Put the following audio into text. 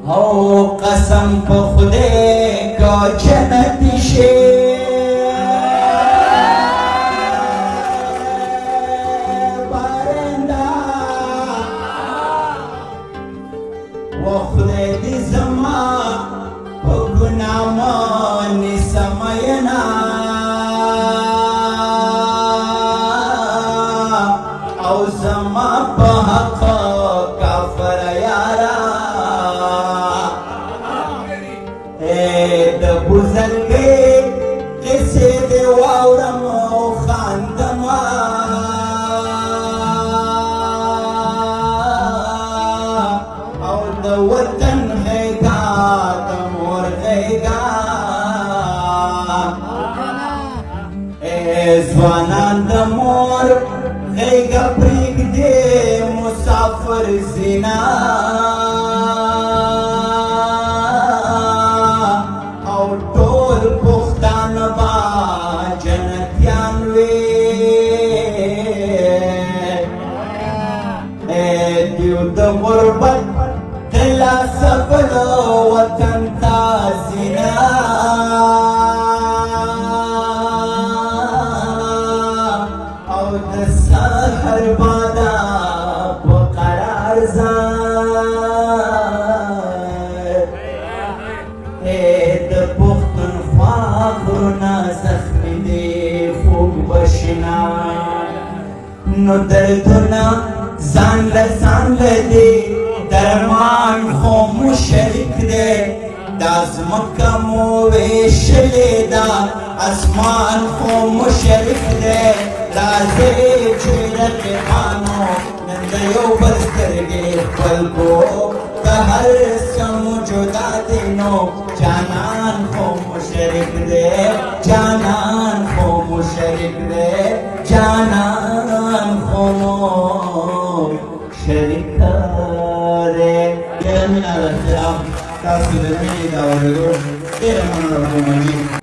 او قسم په خدای کا جنت شي بارنده و خدای دې زما په ګناه باندې سماینا او زما په حق کافر یارا د بزرګۍ قصې دې واورم او خاندم او د وطن غېږه د مور غېږه ځوانان د مور غېږه پرېږدي مسافر زینا او ټول پښتانه به جنتیان وي دیو د غربت ترلاسه کړو وطن ته زینا او د سحر بادا په قرار ځای د پښتونخوا غرونه زخمي دي خوږ بشنا نو دردونه ځان له دي درمان خو مو شریک دی دا ځمکه مو ویشلې ده اسمان خو مو شریک دی راځئ چې رقیبانو نن د یو بل سترګې خپل کړو که هر څه مو جدا دي نو جانان خو مو شریک دی جانان خو مو شریک دی جانان خو مو شریک دی ډېره مینه او احترام تاسو د مینې د اورېدو ډېره مننه کوم